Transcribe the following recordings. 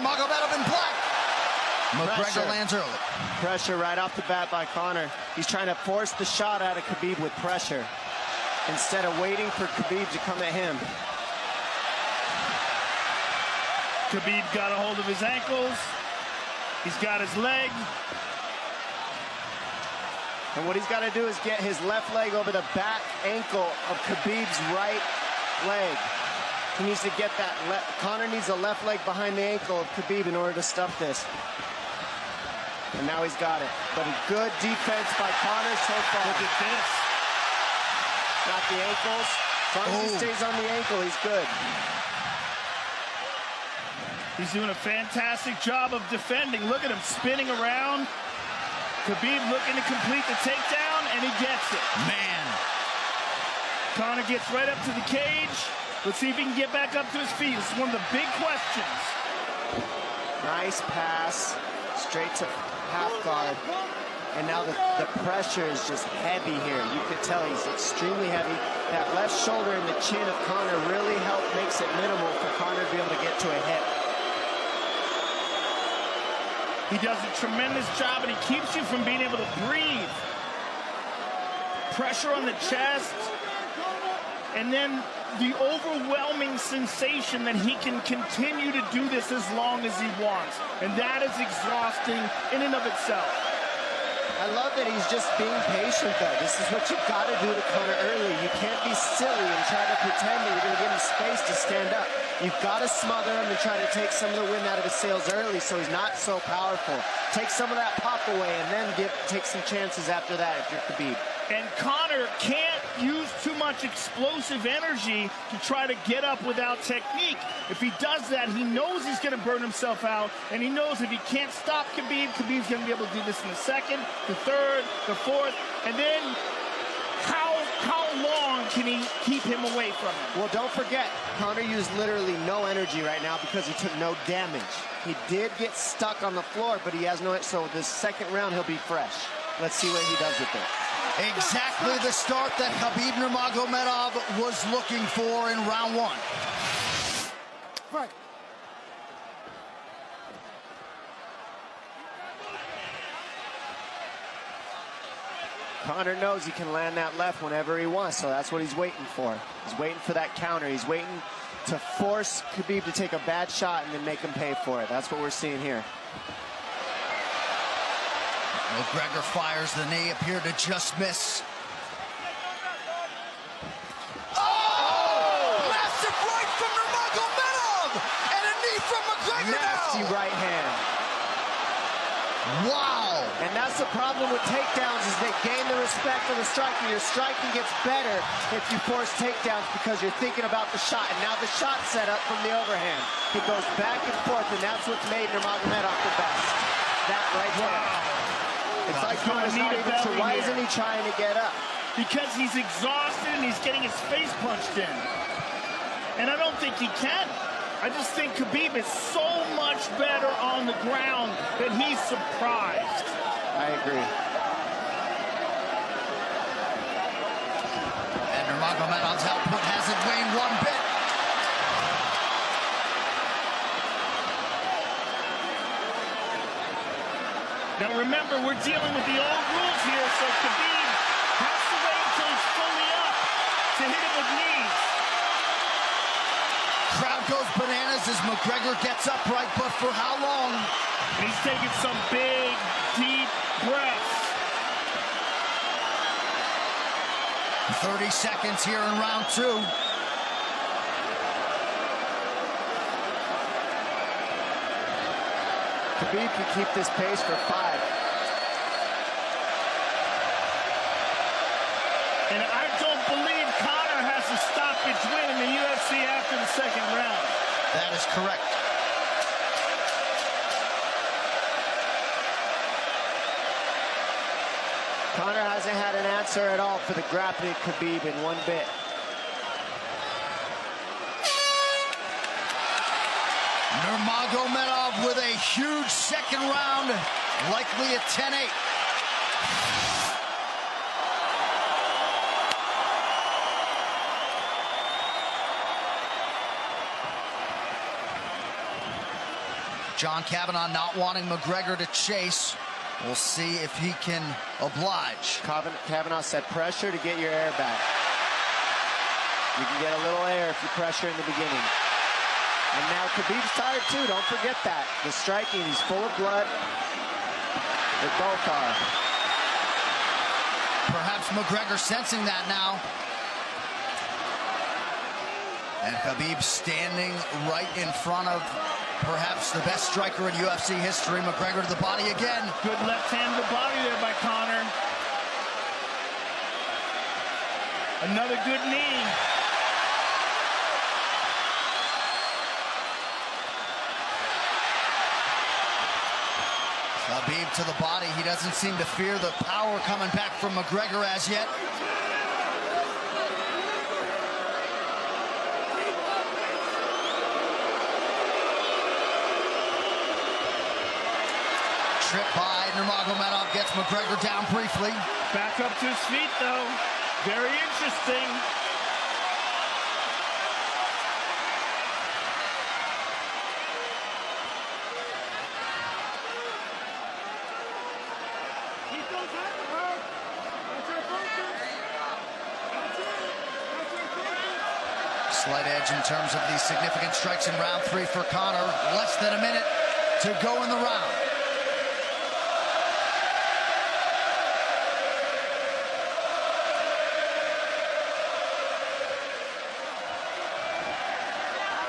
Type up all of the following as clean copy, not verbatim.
Nurmagomedov in black. McGregor lands early. Pressure right off the bat by Conor. He's trying to force the shot out of Khabib with pressure instead of waiting for Khabib to come at him. Khabib got a hold of his ankles. He's got his leg. And what he's got to do is get his left leg over the back ankle of Khabib's right leg. He needs to get that. Conor needs a left leg behind the ankle of Khabib in order to stuff this. And now he's got it. But a good defense by Conor so far. Look at this. Got the ankles. As long as he stays on the ankle, he's good. He's doing a fantastic job of defending. Look at him spinning around. Khabib looking to complete the takedown, and he gets it. Man. Conor gets right up to the cage. Let's see if he can get back up to his feet. This is one of the big questions. Nice pass. Straight to half guard. And now the pressure is just heavy here. You could tell he's extremely heavy. That left shoulder and the chin of Conor really makes it minimal for Conor to be able to get to a hip. He does a tremendous job, and he keeps you from being able to breathe. Pressure on the chest, and then the overwhelming sensation that he can continue to do this as long as he wants. And that is exhausting in and of itself. I love that he's just being patient, though. This is what you've got to do to Conor early. You can't be silly and try to pretend that you're going to give him space to stand up. You've got to smother him and try to take some of the wind out of his sails early so he's not so powerful. Take some of that pop away and then take some chances after that if you're Khabib. And Conor can't use too much explosive energy to try to get up without technique. If he does that, he knows he's going to burn himself out, and he knows if he can't stop Khabib, Khabib's going to be able to do this in the second, the third, the fourth, and then how long can he keep him away from him? Well, don't forget, Conor used literally no energy right now because he took no damage. He did get stuck on the floor, but he has no, so this second round he'll be fresh. Let's see what he does with it. Exactly the start that Khabib Nurmagomedov was looking for in round one. Right. Conor knows he can land that left whenever he wants, so that's what he's waiting for. He's waiting for that counter. He's waiting to force Khabib to take a bad shot and then make him pay for it. That's what we're seeing here. McGregor fires the knee, appeared to just miss. Oh! Massive right from Nurmagomedov! And a knee from McGregor Nasty now! right hand. Wow! And that's the problem with takedowns is they gain the respect of the striker. Your striking gets better if you force takedowns because you're thinking about the shot. And now the shot set up from the overhand. It goes back and forth, and that's what's made Nurmagomedov the best. That right there. It's like Conor's not even sure. Why isn't he trying to get up? Because he's exhausted and he's getting his face punched in. And I don't think he can. I just think Khabib is so much better on the ground that he's surprised. I agree. And Nurmagomedov's output hasn't waned one bit. Now remember, we're dealing with the old rules here, so Khabib has to wait until he's fully up to hit him with knees. Crowd goes bananas as McGregor gets upright, but for how long? And he's taking some big, deep breaths. 30 seconds here in round two. Khabib can keep this pace for 5. And I don't believe Conor has a stoppage win in the UFC after the second round. That is correct. Conor hasn't had an answer at all for the grappling Khabib in one bit. Nurmagomedov with a huge second round, likely a 10-8. John Kavanagh not wanting McGregor to chase. We'll see if he can oblige. Kavanagh said pressure to get your air back. You can get a little air if you pressure in the beginning. And now Khabib's tired too, don't forget that. The striking, he's full of blood. They both are. Perhaps McGregor sensing that now. And Khabib standing right in front of perhaps the best striker in UFC history. McGregor to the body again. Good left hand to the body there by Conor. Another good knee. Khabib to the body. He doesn't seem to fear the power coming back from McGregor as yet. Trip by Nurmagomedov gets McGregor down briefly. Back up to his feet, though. Very interesting. Slight edge in terms of these significant strikes in round 3 for Conor. Less than a minute to go in the round.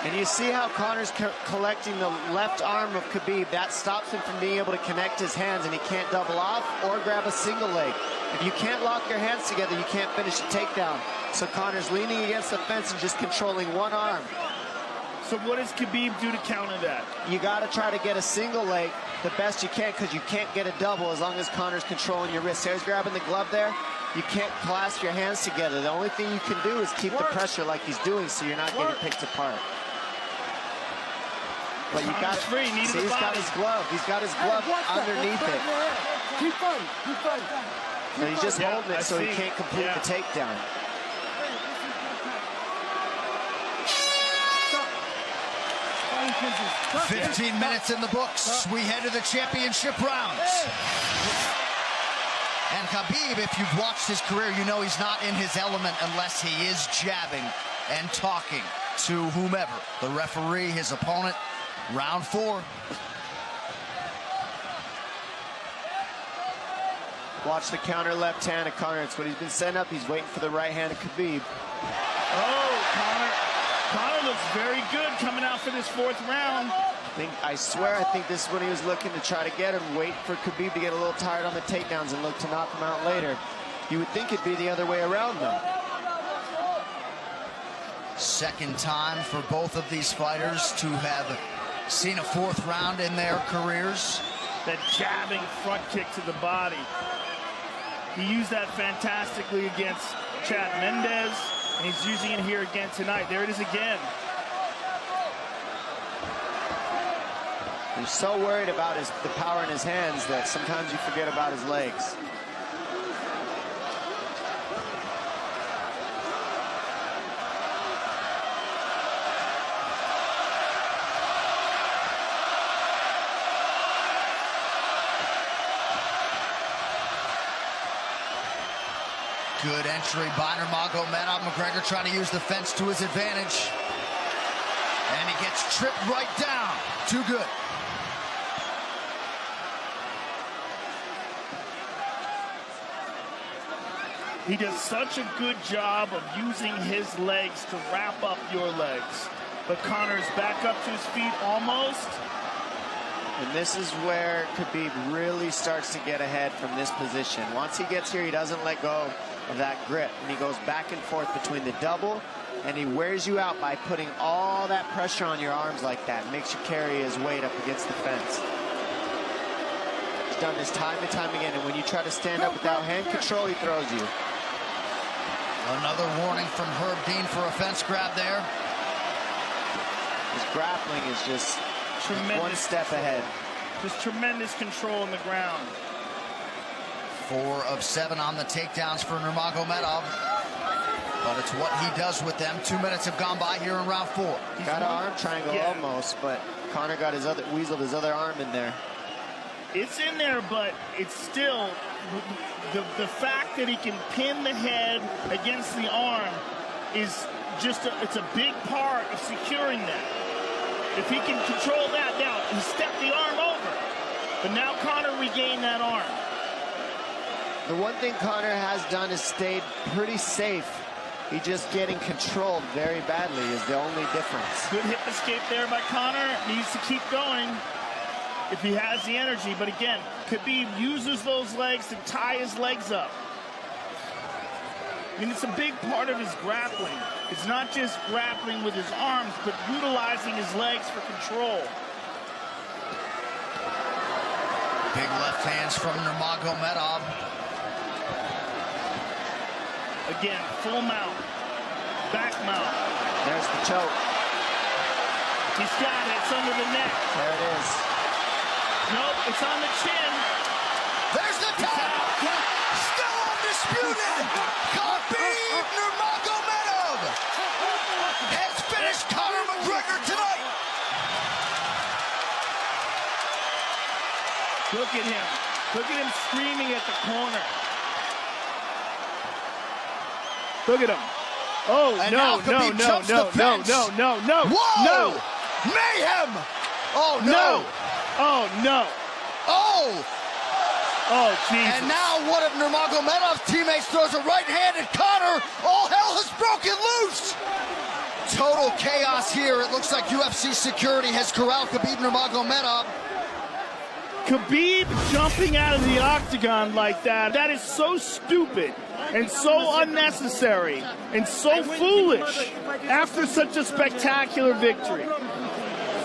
And you see how Conor's collecting the left arm of Khabib. That stops him from being able to connect his hands, and he can't double off or grab a single leg. If you can't lock your hands together, you can't finish a takedown. So Conor's leaning against the fence and just controlling one arm. So what does Khabib do to counter that? You got to try to get a single leg the best you can, because you can't get a double as long as Conor's controlling your wrist. There's grabbing the glove there. You can't clasp your hands together. The only thing you can do is keep the pressure like he's doing, so you're not getting picked apart. But you got free. See, he's got his glove. He's got his glove underneath it. Keep fighting. Keep fighting. So he's just holding it so he can't complete the takedown. Stop. 15 minutes in the books. We head to the championship rounds. And Khabib, if you've watched his career, you know he's not in his element unless he is jabbing and talking to whomever. The referee, his opponent. Round 4. Watch the counter left hand of Conor. It's what he's been setting up. He's waiting for the right hand of Khabib. Oh, Conor looks very good coming out for this 4th round. I swear, I think this is when he was looking to try to get him, wait for Khabib to get a little tired on the takedowns and look to knock him out later. You would think it'd be the other way around, though. Second time for both of these fighters to have seen a 4th round in their careers. That jabbing front kick to the body. He used that fantastically against Chad Mendes, and he's using it here again tonight. There it is again. He's so worried about the power in his hands that sometimes you forget about his legs. Good entry by Nurmagomedov. McGregor trying to use the fence to his advantage. And he gets tripped right down. Too good. He does such a good job of using his legs to wrap up your legs. But Conor's back up to his feet almost. And this is where Khabib really starts to get ahead from this position. Once he gets here, he doesn't let go of that grip. And he goes back and forth between the double, and he wears you out by putting all that pressure on your arms like that. Makes you carry his weight up against the fence. He's done this time and time again. And when you try to stand up without hand control, he throws you. Another warning from Herb Dean for a fence grab there. His grappling is just tremendous, one step ahead. Just tremendous control on the ground. 4 of 7 on the takedowns for Nurmagomedov. But it's what he does with them. 2 minutes have gone by here in round 4. Got an arm triangle almost, but Conor got weaseled his other arm in there. It's in there, but it's still the fact that he can pin the head against the arm is just it's a big part of securing that. If he can control that, now he stepped the arm over, but now Conor regained that arm. The one thing Conor has done is stayed pretty safe. He's just getting controlled very badly is the only difference. Good hip escape there by Conor. Needs to keep going if he has the energy. But again, Khabib uses those legs to tie his legs up. I mean, it's a big part of his grappling. It's not just grappling with his arms, but utilizing his legs for control. Big left hands from Nurmagomedov. Again, full mount, back mount. There's the choke. He's got it. It's under the neck. There it is. Nope, it's on the chin. There's the tap. Still undisputed. Khabib Nurmagomedov has finished Conor McGregor tonight. Look at him. Look at him screaming at the corner. Look at him. Oh, And no, now Khabib no, jumps no, the no, fence. no, no, no, Whoa! no. Mayhem! Oh, no. No. Oh, no. Oh! Oh, Jesus. And now one of Nurmagomedov's teammates throws a right hand at Conor. All hell has broken loose. Total chaos here. It looks like UFC security has corralled Khabib Nurmagomedov. Khabib jumping out of the octagon like that is so stupid and so unnecessary and so foolish after such a spectacular victory.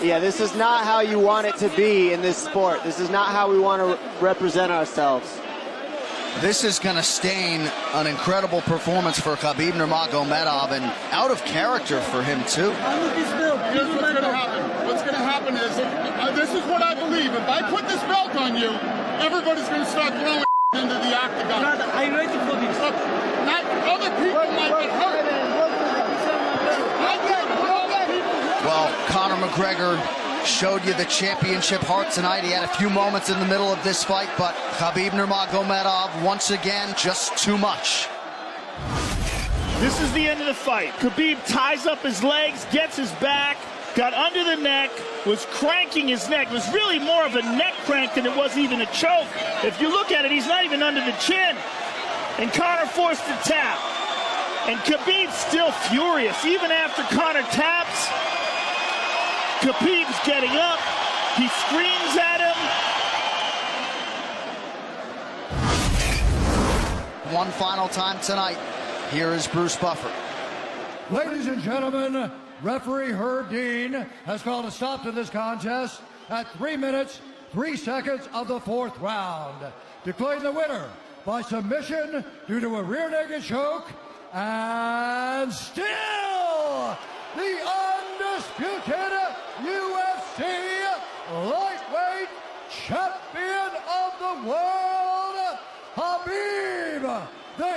Yeah, this is not how you want it to be in this sport. This is not how we want to represent ourselves. This is going to stain an incredible performance for Khabib Nurmagomedov and out of character for him, too. Here's what's going to happen. What's going to happen is, this is what I believe. If I put this belt on you, everybody's going to start throwing into the octagon. I'm ready for this. Look, not other people might get hurt. Well, Conor McGregor showed you the championship heart tonight. He had a few moments in the middle of this fight, but Khabib Nurmagomedov, once again, just too much. This is the end of the fight. Khabib ties up his legs, gets his back, got under the neck, was cranking his neck. It was really more of a neck crank than it was even a choke. If you look at it, he's not even under the chin. And Conor forced the tap. And Khabib's still furious. Even after Conor taps, Khabib's getting up. He screams at him. One final time tonight. Here is Bruce Buffer. Ladies and gentlemen, referee Herb Dean has called a stop to this contest at 3 minutes, 3 seconds of the 4th round, declaring the winner by submission due to a rear naked choke, and still the undisputed UFC lightweight champion of the world, Khabib, the